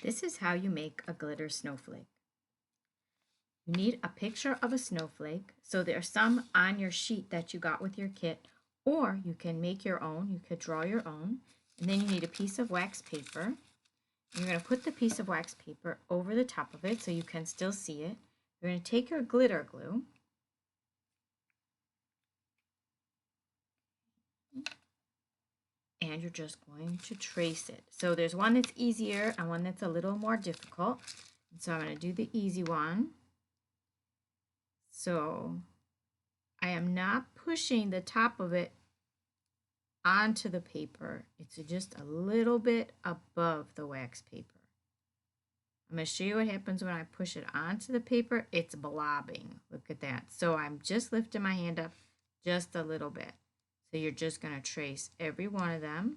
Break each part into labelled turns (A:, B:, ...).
A: This is how you make a glitter snowflake. You need a picture of a snowflake. So there's some on your sheet that you got with your kit, or you can make your own. You could draw your own. And then you need a piece of wax paper. You're going to put the piece of wax paper over the top of it so you can still see it. You're going to take your glitter glue. And you're just going to trace it. So there's one that's easier and one that's a little more difficult. And so I'm going to do the easy one. So I am not pushing the top of it onto the paper. It's just a little bit above the wax paper. I'm going to show you what happens when I push it onto the paper. It's blobbing. Look at that. So I'm just lifting my hand up just a little bit. So you're just going to trace every one of them.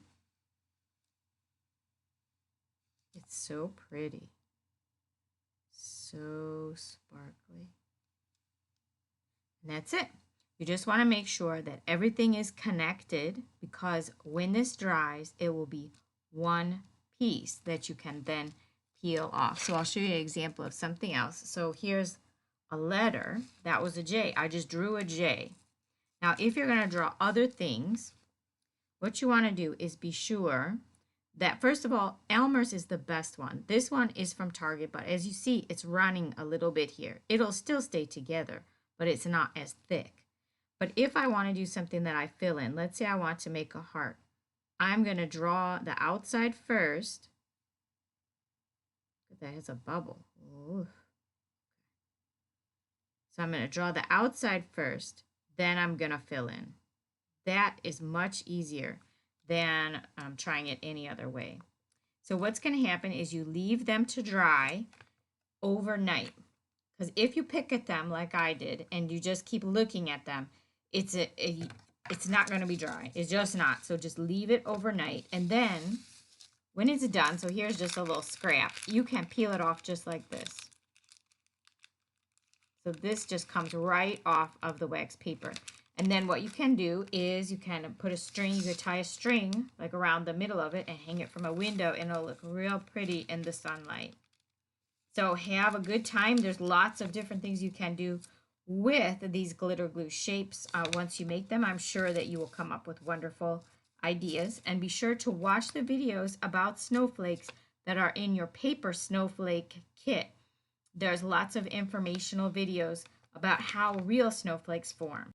A: It's so pretty. So sparkly. And that's it. You just want to make sure that everything is connected, because when this dries, it will be one piece that you can then peel off. So I'll show you an example of something else. So here's a letter. That was a J. I just drew a J. Now, if you're going to draw other things, what you want to do is be sure that, first of all, Elmer's is the best one. This one is from Target, but as you see, it's running a little bit here. It'll still stay together, but it's not as thick. But if I want to do something that I fill in, let's say I want to make a heart, I'm going to draw the outside first. That has a bubble. Ooh. So I'm going to draw the outside first, then I'm going to fill in. That is much easier than trying it any other way. So what's going to happen is you leave them to dry overnight. Because if you pick at them like I did and you just keep looking at them, it's not going to be dry. It's just not. So just leave it overnight. And then when it's done, so here's just a little scrap, you can peel it off just like this. So this just comes right off of the wax paper. And then what you can do is you can put a string, you could tie a string like around the middle of it and hang it from a window, and it'll look real pretty in the sunlight. So have a good time. There's lots of different things you can do with these glitter glue shapes. Once you make them, I'm sure that you will come up with wonderful ideas. And be sure to watch the videos about snowflakes that are in your paper snowflake kit. There's lots of informational videos about how real snowflakes form.